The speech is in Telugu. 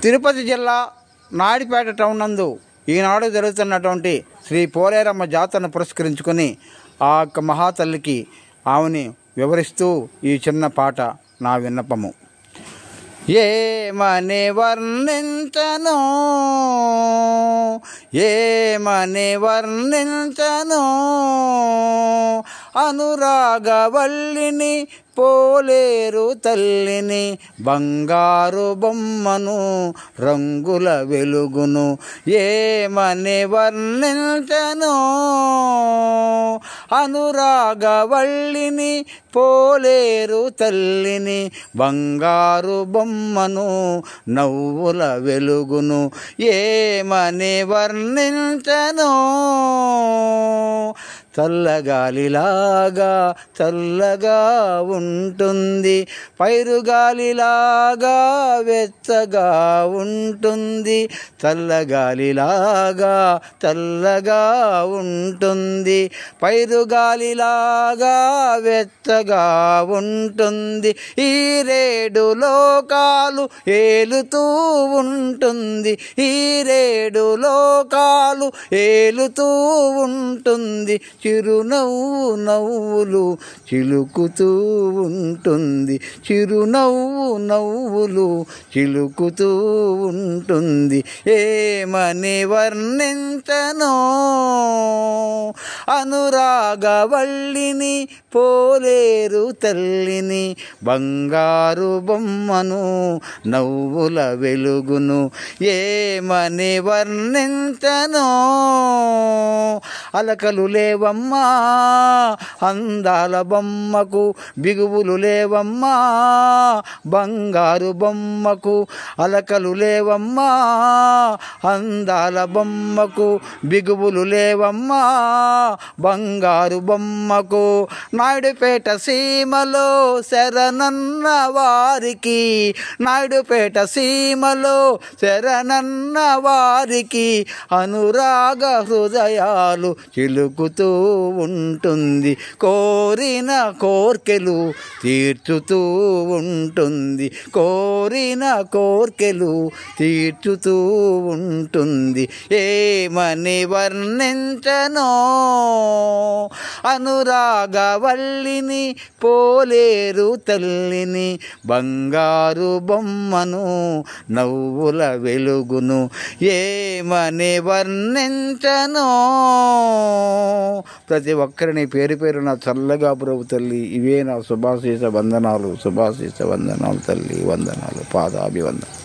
తిరుపతి జిల్లా నాయుడుపేట టౌన్ నందు ఈనాడు జరుగుతున్నటువంటి శ్రీ పోలేరమ్మ జాతరను పురస్కరించుకొని ఆ యొక్క మహాతల్లికి ఆమెని వివరిస్తూ ఈ చిన్న పాట నా విన్నపము. ఏమని వర్ణించను, ఏమని వర్ణించను, అనురాగవల్లిని పోలేరు తల్లిని, బంగారు బొమ్మను రంగుల వెలుగును. ఏమని వర్ణించను, అనురాగవల్లిని పోలేరు తల్లిని, బంగారు బొమ్మను నవ్వుల వెలుగును. ఏమని వర్ణించను, చల్లగాలిలాగా చల్లగా ఉంటుంది, పైరుగాలిలాగా వెచ్చగా ఉంటుంది, చల్లగాలిలాగా చల్లగా ఉంటుంది, పైరుగాలిలాగా వెచ్చగా ఉంటుంది. ఈ రేడు లోకాలు ఏలుతూ ఉంటుంది, ఈ రేడు లోకాలు ఏలుతూ ఉంటుంది, చిరునవ్వు నవ్వులు చిలుకుతూ ఉంటుంది, చిరునవ్వు నవ్వులు చిలుకుతూ ఉంటుంది. ఏమని వర్ణించను, అనురాగవల్లిని పోలేరు తల్లిని, బంగారు బొమ్మను నవ్వుల వెలుగును. ఏమని వర్ణించను, అలకలు లేవమ్మా అందాల బొమ్మకు, బిగువులు లేవమ్మా బంగారు బొమ్మకు, అలకలు లేవమ్మా అందాల బొమ్మకు, బిగువులు లేవమ్మా బంగారు బొమ్మకు. నాయుడుపేట సీమలో శరణన్న వారికి, నాయుడుపేట సీమలో శరణన్న వారికి, అనురాగ హృదయాలు చిలుకుతూ ఉంటుంది, కోరిన కోర్కెలు తీర్చుతూ ఉంటుంది, కోరిన కోర్కెలు తీర్చుతూ ఉంటుంది. ఏమని వర్ణించను, అనురాగవల్లిని పోలేరు తల్లిని, బంగారు బొమ్మను నవ్వుల వెలుగును. ఏమని వర్ణించను. ప్రతి ఒక్కరిని పేరు పేరున చల్లగా ప్రభు తల్లి, ఇవే నా శుభాశీస వందనాలు, శుభాశీస వందనాలు తల్లి, వందనాలు, పాదాభివందనాలు.